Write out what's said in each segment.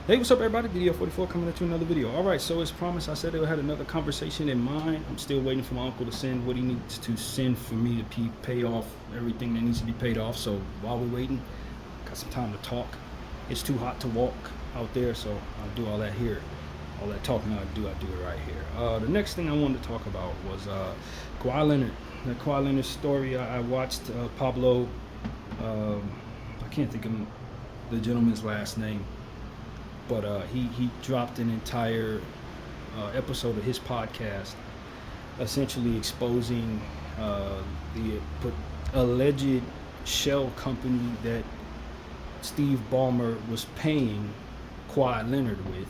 Hey, what's up, everybody? DDL44 coming at you another video. All right, so as promised, I said I had another conversation in mind. I'm still waiting for my uncle to send what he needs to send for me to pay off everything that needs to be paid off. So while we're waiting, got some time to talk. It's too hot to walk out there, so I'll do all that here. All that talking I do it right here. The next thing I wanted to talk about was Kawhi Leonard. The Kawhi Leonard story. I watched Pablo. I can't think of the gentleman's last name. But he dropped an entire episode of his podcast, essentially exposing the alleged shell company that Steve Ballmer was paying Kawhi Leonard with.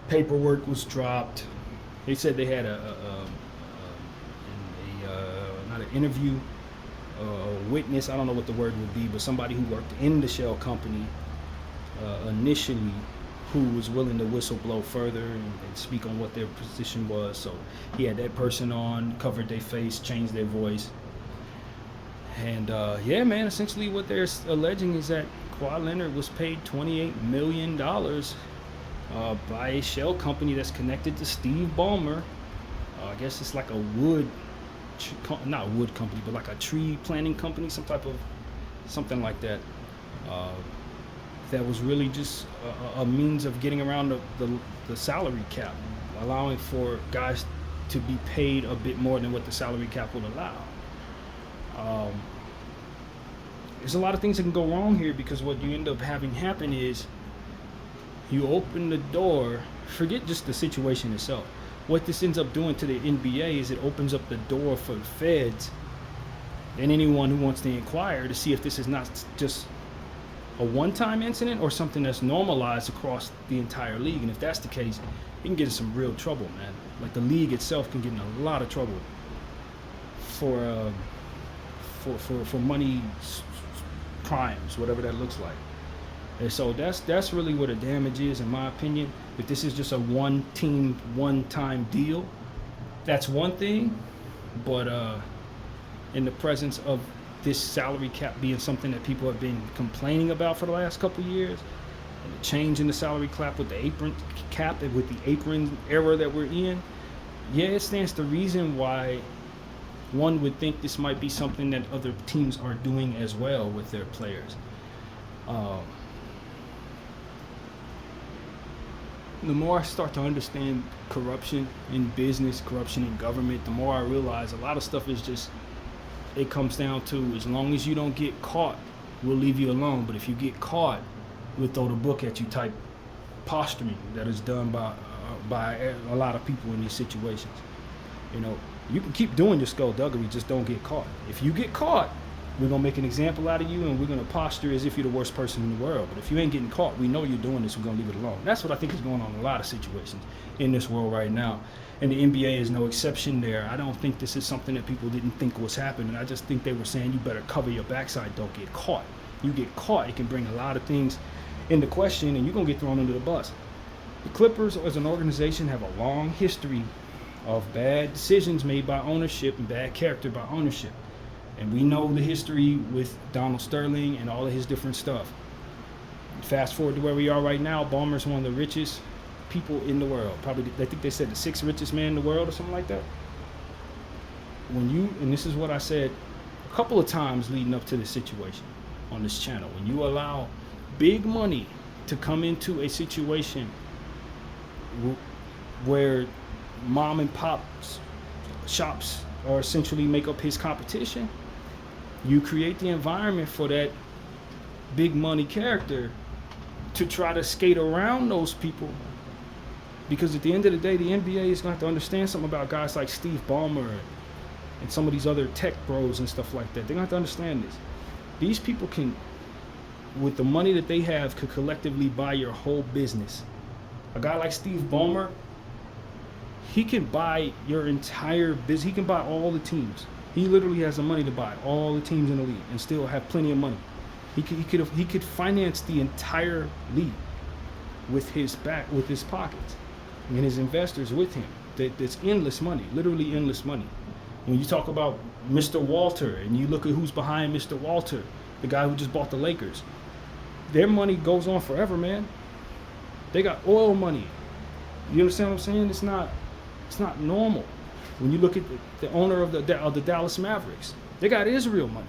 Paperwork was dropped. They said they had not an interview, a witness. I don't know what the word would be, but somebody who worked in the shell company initially, who was willing to whistleblow further and speak on what their position was. So he had that person on, covered their face, changed their voice. And yeah, man, essentially what they're alleging is that Kawhi Leonard was paid $28 million by a shell company that's connected to Steve Ballmer. I guess it's like a not wood company, but like a tree planting company, something like that. That was really just a means of getting around the salary cap, allowing for guys to be paid a bit more than what the salary cap would allow. There's a lot of things that can go wrong here, because what you end up having happen is you open the door, forget just the situation itself. What this ends up doing to the NBA is it opens up the door for the feds and anyone who wants to inquire to see if this is not just a one-time incident or something that's normalized across the entire league. And if that's the case, it can get in some real trouble, man. Like, the league itself can get in a lot of trouble for money crimes, whatever that looks like. And so that's really where the damage is, in my opinion. If this is just a one-time deal, that's one thing. But in the presence of this salary cap being something that people have been complaining about for the last couple of years, and the change in the salary cap with the apron cap and with the apron era that we're in, yeah, it stands to reason why one would think this might be something that other teams are doing as well with their players. The more I start to understand corruption in business, corruption in government, the more I realize a lot of stuff is just, it comes down to, as long as you don't get caught, we'll leave you alone. But if you get caught, we'll throw the book at you type posturing that is done by a lot of people in these situations. You know, you can keep doing your skullduggery, just don't get caught. If you get caught, we're going to make an example out of you, and we're going to posture as if you're the worst person in the world. But if you ain't getting caught, we know you're doing this, we're going to leave it alone. That's what I think is going on in a lot of situations in this world right now. And the NBA is no exception there. I don't think this is something that people didn't think was happening. I just think they were saying, you better cover your backside, don't get caught. You get caught, it can bring a lot of things into question, and you're going to get thrown under the bus. The Clippers as an organization have a long history of bad decisions made by ownership and bad character by ownership. And we know the history with Donald Sterling and all of his different stuff. Fast forward to where we are right now, Ballmer's one of the richest people in the world. Probably, I think they said the 6th richest man in the world or something like that. And this is what I said a couple of times leading up to this situation on this channel, when you allow big money to come into a situation where mom and pop shops are essentially make up his competition, you create the environment for that big money character to try to skate around those people. Because at the end of the day, the NBA is going to have to understand something about guys like Steve Ballmer and some of these other tech bros and stuff like that. They're going to have to understand this. These people can, with the money that they have, could collectively buy your whole business. A guy like Steve Ballmer, he can buy your entire business. He can buy all the teams. He literally has the money to buy all the teams in the league and still have plenty of money. He could finance the entire league with his pockets and his investors with him. That's endless money, literally endless money. When you talk about Mr. Walter and you look at who's behind Mr. Walter, the guy who just bought the Lakers, their money goes on forever, man. They got oil money. You understand what I'm saying? It's not normal. When you look at the owner of the Dallas Mavericks, they got Israel money.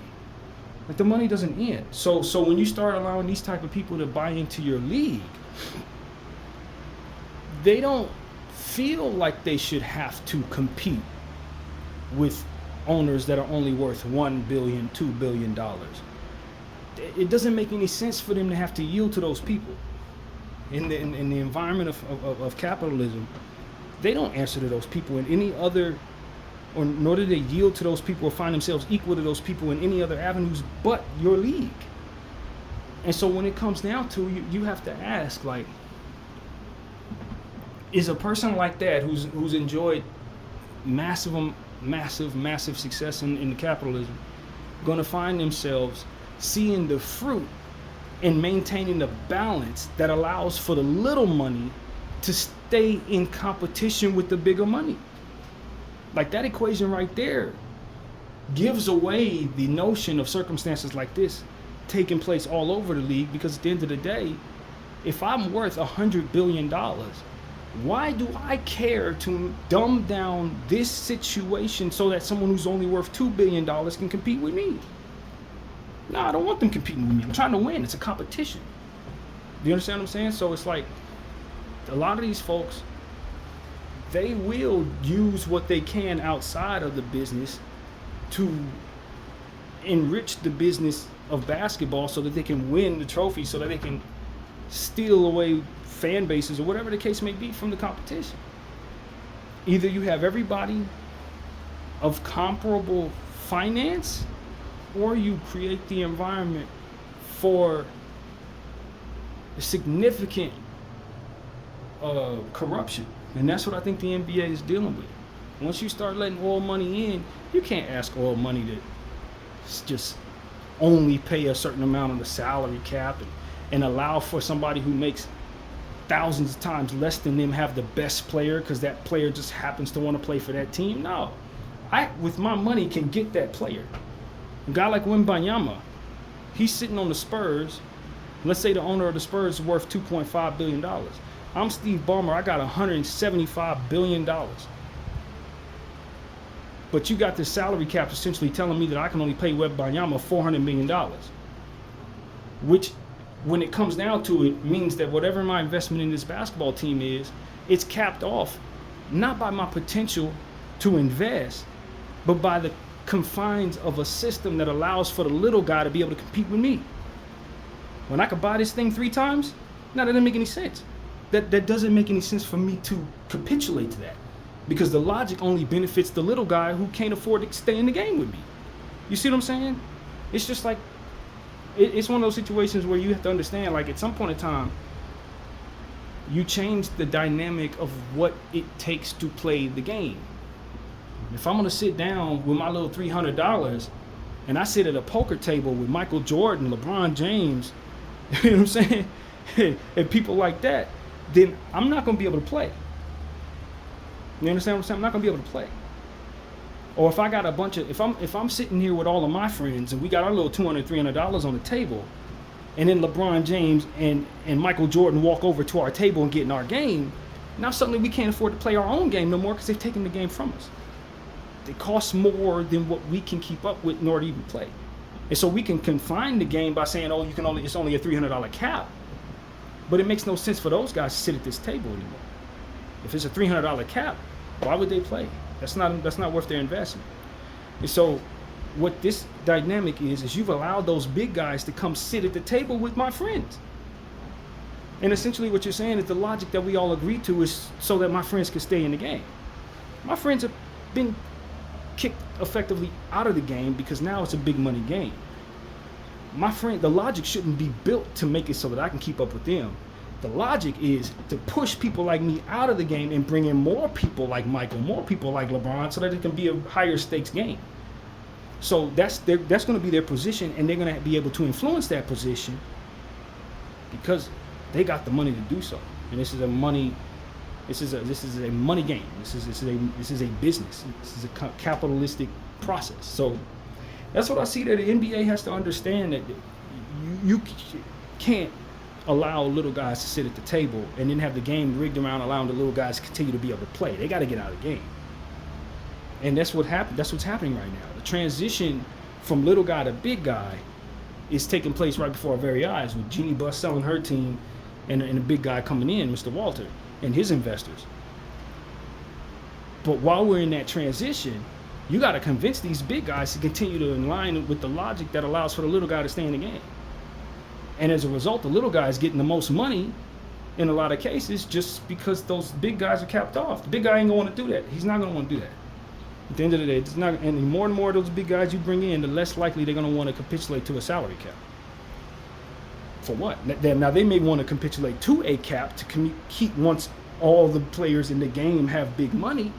Like, the money doesn't end. So when you start allowing these type of people to buy into your league, they don't feel like they should have to compete with owners that are only worth $1 billion, $2 billion. It doesn't make any sense for them to have to yield to those people. In the environment of capitalism, they don't answer to those people in any other, or nor do they yield to those people or find themselves equal to those people in any other avenues but your league. And so when it comes down to you have to ask, like, is a person like that who's enjoyed massive success in the capitalism going to find themselves seeing the fruit and maintaining the balance that allows for the little money to stay in competition with the bigger money? Like, that equation right there gives away the notion of circumstances like this taking place all over the league, because at the end of the day, if I'm worth $100 billion, why do I care to dumb down this situation so that someone who's only worth $2 billion can compete with me? No, I don't want them competing with me. I'm trying to win. It's a competition. Do you understand what I'm saying? So it's like, a lot of these folks, they will use what they can outside of the business to enrich the business of basketball so that they can win the trophy, so that they can steal away fan bases or whatever the case may be from the competition. Either you have everybody of comparable finance, or you create the environment for significant corruption. And that's what I think the NBA is dealing with. Once you start letting oil money in, you can't ask oil money to just only pay a certain amount on the salary cap and allow for somebody who makes thousands of times less than them have the best player because that player just happens to want to play for that team. No, I, with my money, can get that player. A guy like Wembanyama, he's sitting on the Spurs. Let's say the owner of the Spurs is worth $2.5 billion. I'm Steve Ballmer. I got $175 billion. But you got this salary cap essentially telling me that I can only pay Wembanyama $400 million. Which, when it comes down to it, means that whatever my investment in this basketball team is, it's capped off not by my potential to invest, but by the confines of a system that allows for the little guy to be able to compete with me. When I could buy this thing 3 times, no, that doesn't make any sense. That doesn't make any sense for me to capitulate to that, because the logic only benefits the little guy who can't afford to stay in the game with me. You see what I'm saying? It's just like, it's one of those situations where you have to understand, like, at some point in time, you change the dynamic of what it takes to play the game. If I'm going to sit down with my little $300 and I sit at a poker table with Michael Jordan, LeBron James, you know what I'm saying, and people like that, then I'm not going to be able to play. You understand what I'm saying? I'm not going to be able to play. Or if I got a bunch of, if I'm sitting here with all of my friends and we got our little $200, $300 on the table, and then LeBron James and Michael Jordan walk over to our table and get in our game, now suddenly we can't afford to play our own game no more because they've taken the game from us. It costs more than what we can keep up with in order to even play. And so we can confine the game by saying, oh, it's only a $300 cap. But it makes no sense for those guys to sit at this table anymore. If it's a $300 cap, why would they play? That's not worth their investment. And so what this dynamic is you've allowed those big guys to come sit at the table with my friends. And essentially what you're saying is the logic that we all agree to is so that my friends can stay in the game. My friends have been kicked effectively out of the game because now it's a big money game. My friend, the logic shouldn't be built to make it so that I can keep up with them. The logic is to push people like me out of the game and bring in more people like Michael, more people like LeBron, so that it can be a higher stakes game. So that's going to be their position, and they're going to be able to influence that position because they got the money to do so. And this is a money game. This is a business. This is a capitalistic process. So that's what I see that the NBA has to understand, that you can't allow little guys to sit at the table and then have the game rigged around allowing the little guys to continue to be able to play. They got to get out of the game. And that's what happened. That's what's happening right now. The transition from little guy to big guy is taking place right before our very eyes, with Jeannie Buss selling her team and a big guy coming in, Mr. Walter, and his investors. But while we're in that transition, you got to convince these big guys to continue to align with the logic that allows for the little guy to stay in the game. And as a result, the little guy is getting the most money in a lot of cases just because those big guys are capped off. The big guy ain't going to want to do that. He's not going to want to do that. At the end of the day, it's not, and more of those big guys you bring in, the less likely they're going to want to capitulate to a salary cap. For what? Now, they may want to capitulate to a cap to keep once all the players in the game have big money.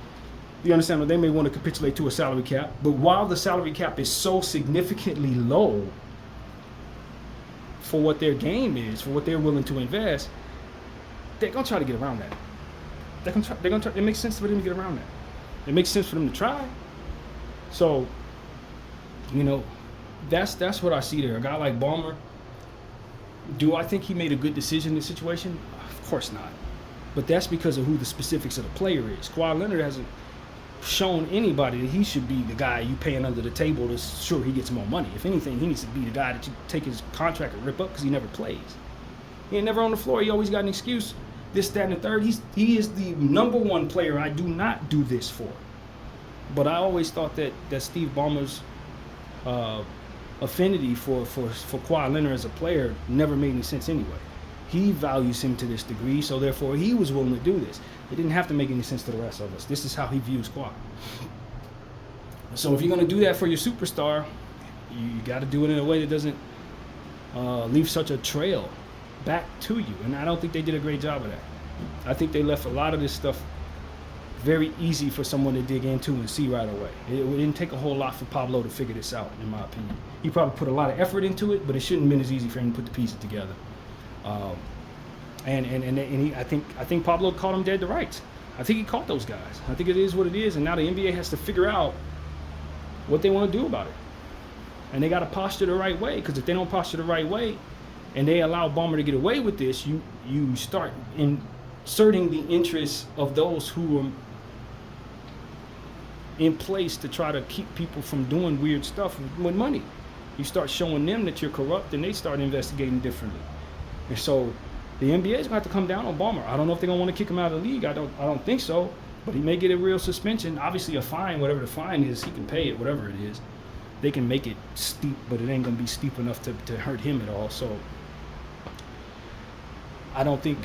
You understand? They may want to capitulate to a salary cap, but while the salary cap is so significantly low for what their game is, for what they're willing to invest, they're gonna try to get around that. They're gonna try. It makes sense for them to get around that. It makes sense for them to try. So, that's what I see there. A guy like Ballmer, do I think he made a good decision in this situation? Of course not. But that's because of who the specifics of the player is. Kawhi Leonard hasn't shown anybody that he should be the guy you paying under the table to ensure he gets more money. If anything, he needs to be the guy that you take his contract and rip up because he never plays. He ain't never on the floor. He always got an excuse. This, that, and the third. He is the number one player I do not do this for. But I always thought that Steve Ballmer's affinity for Kawhi Leonard as a player never made any sense anyway. He values him to this degree, so therefore he was willing to do this. It didn't have to make any sense to the rest of us. This is how he views Kawhi. So if you're going to do that for your superstar, you got to do it in a way that doesn't leave such a trail back to you. And I don't think they did a great job of that. I think they left a lot of this stuff very easy for someone to dig into and see right away. It didn't take a whole lot for Pablo to figure this out, in my opinion. He probably put a lot of effort into it, but it shouldn't have been as easy for him to put the pieces together. I think Pablo caught him dead to rights. I think he caught those guys. I think it is what it is, and now the NBA has to figure out what they want to do about it. And they got to posture the right way, because if they don't posture the right way, and they allow Ballmer to get away with this, you start inserting the interests of those who are in place to try to keep people from doing weird stuff with money. You start showing them that you're corrupt, and they start investigating differently. And so the NBA is going to have to come down on Ballmer. I don't know if they're going to want to kick him out of the league. I don't think so. But he may get a real suspension. Obviously a fine, whatever the fine is, he can pay it, whatever it is. They can make it steep, but it ain't going to be steep enough to hurt him at all. So I don't think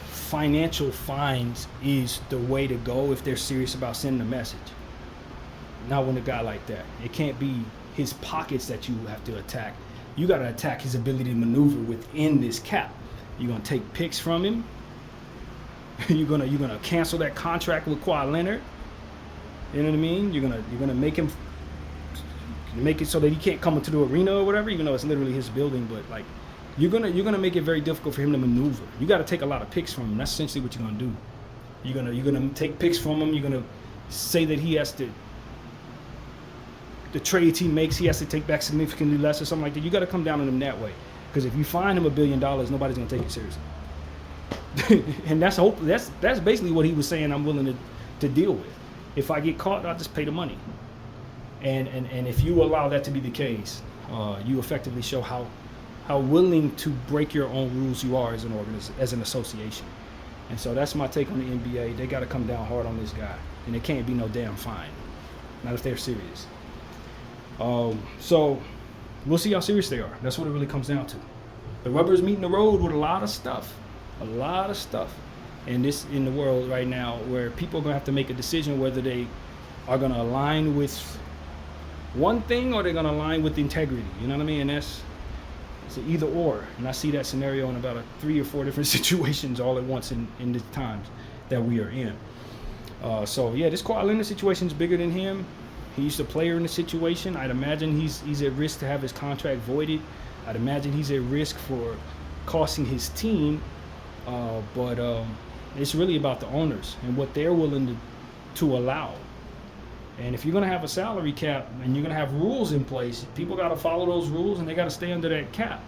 financial fines is the way to go if they're serious about sending a message. Not when a guy like that. It can't be his pockets that you have to attack. You got to attack his ability to maneuver within this cap. You're going to take picks from him. You're gonna cancel that contract with Kawhi Leonard. You know what I mean? You're gonna make it so that he can't come into the arena or whatever, even though it's literally his building. But like, you're gonna make it very difficult for him to maneuver. You got to take a lot of picks from him. That's essentially what you're gonna do. You're gonna take picks from him. You're gonna say that he has to. The trades he makes, he has to take back significantly less or something like that. You got to come down on him that way. Because if you fine him $1 billion, nobody's going to take it seriously. And that's basically what he was saying I'm willing to deal with. If I get caught, I'll just pay the money. And if you allow that to be the case, you effectively show how willing to break your own rules you are as an association. And so that's my take on the NBA. They got to come down hard on this guy. And it can't be no damn fine. Not if they're serious. So we'll see how serious they are. That's what it really comes down to. The rubber's meeting the road with a lot of stuff in the world right now, where people are going to have to make a decision whether they are going to align with one thing or they're going to align with integrity. You know what I mean? And it's an either or. And I see that scenario in about 3 or 4 different situations all at once in the times that we are in. So yeah, this Kawhi Leonard situation is bigger than him. He's the player in the situation. I'd imagine he's at risk to have his contract voided. I'd imagine he's at risk for costing his team. But it's really about the owners and what they're willing to allow. And if you're going to have a salary cap and you're going to have rules in place, people got to follow those rules and they got to stay under that cap.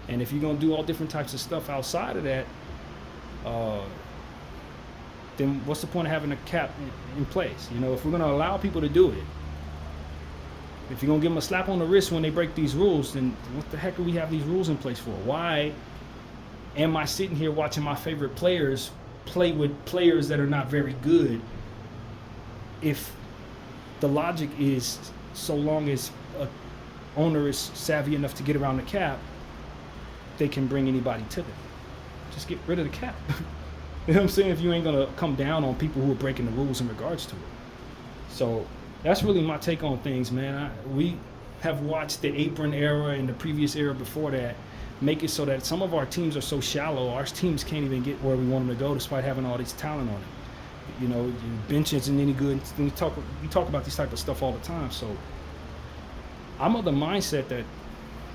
And if you're gonna do all different types of stuff outside of that, then what's the point of having a cap in place? You know, if we're gonna allow people to do it, if you're gonna give them a slap on the wrist when they break these rules, then what the heck do we have these rules in place for? Why am I sitting here watching my favorite players play with players that are not very good if the logic is so long as a owner is savvy enough to get around the cap, they can bring anybody to them? Just get rid of the cap. You know what I'm saying? If you ain't gonna come down on people who are breaking the rules in regards to it. So that's really my take on things, man. We have watched the apron era and the previous era before that make it so that some of our teams are so shallow, our teams can't even get where we want them to go despite having all this talent on it. You know, your bench isn't any good. We talk about this type of stuff all the time. So I'm of the mindset that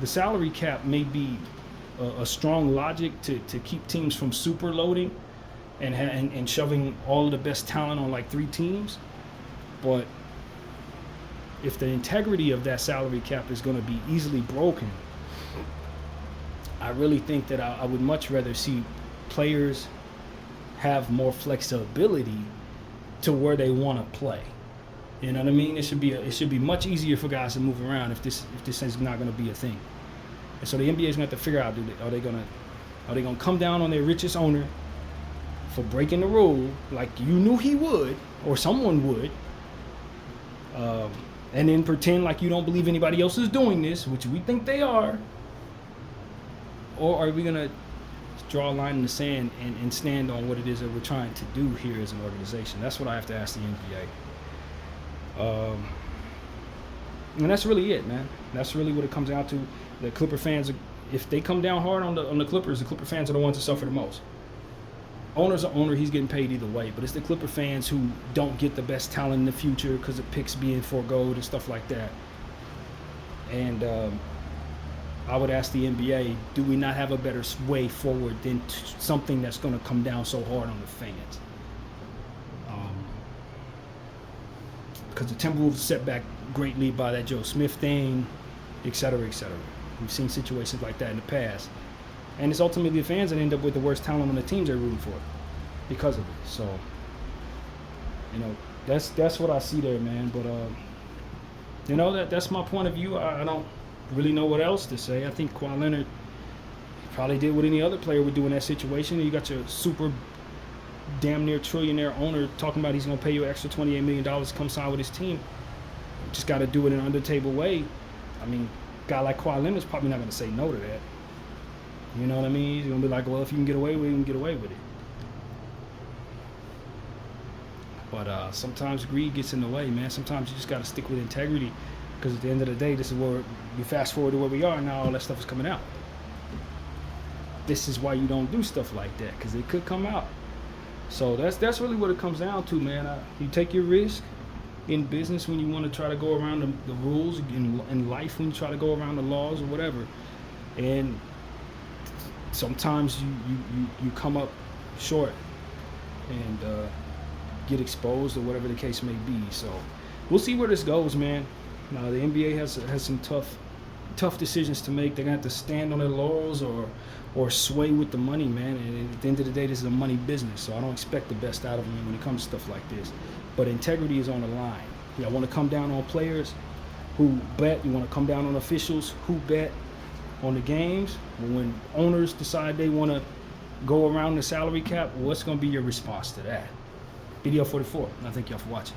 the salary cap may be a strong logic to keep teams from super loading and shoving all of the best talent on like 3 teams. But if the integrity of that salary cap is going to be easily broken, I really think that I would much rather see players have more flexibility to where they want to play. You know what I mean? It should be much easier for guys to move around if this is not going to be a thing. And so the NBA is going to have to figure out: are they going to come down on their richest owner for breaking the rule like you knew he would or someone would, and then pretend like you don't believe anybody else is doing this, which we think they are? Or are we going to draw a line in the sand and stand on what it is that we're trying to do here as an organization? That's what I have to ask the NBA. And that's really it, man. That's really what it comes down to. The Clipper fans, if they come down hard on the Clippers, the Clipper fans are the ones that suffer the most. Owner's an owner, he's getting paid either way, but it's the Clipper fans who don't get the best talent in the future because of picks being foregoed and stuff like that. And I would ask the NBA, do we not have a better way forward than something that's going to come down so hard on the fans? Because the Timberwolves are set back greatly by that Joe Smith thing, et cetera, et cetera. We've seen situations like that in the past. And it's ultimately the fans that end up with the worst talent on the teams they're rooting for because of it. So, you know, that's what I see there, man. But, you know, that's my point of view. I don't really know what else to say. I think Kawhi Leonard probably did what any other player would do in that situation. You got your super damn near trillionaire owner talking about he's going to pay you an extra $28 million to come sign with his team. Just got to do it in an under-table way. I mean, a guy like Kawhi Leonard's probably not going to say no to that. You know what I mean? He's going to be like, well, if you can get away with it, you can get away with it. But sometimes greed gets in the way, man. Sometimes you just got to stick with integrity, because at the end of the day, this is where you fast forward to where we are, and now all that stuff is coming out. This is why you don't do stuff like that, because it could come out. So that's really what it comes down to, man. You take your risk in business when you want to try to go around the rules, in life when you try to go around the laws or whatever. And sometimes you come up short and get exposed or whatever the case may be. So we'll see where this goes, man. Now the NBA has some tough decisions to make. They're gonna have to stand on their laurels or sway with the money, man. And at the end of the day, this is a money business, so I don't expect the best out of them when it comes to stuff like this. But integrity is on the line. I want to come down on players who bet. You want to come down on officials who bet on the games. But when owners decide they want to go around the salary cap, what's going to be your response to that? BDL 44. I thank y'all for watching.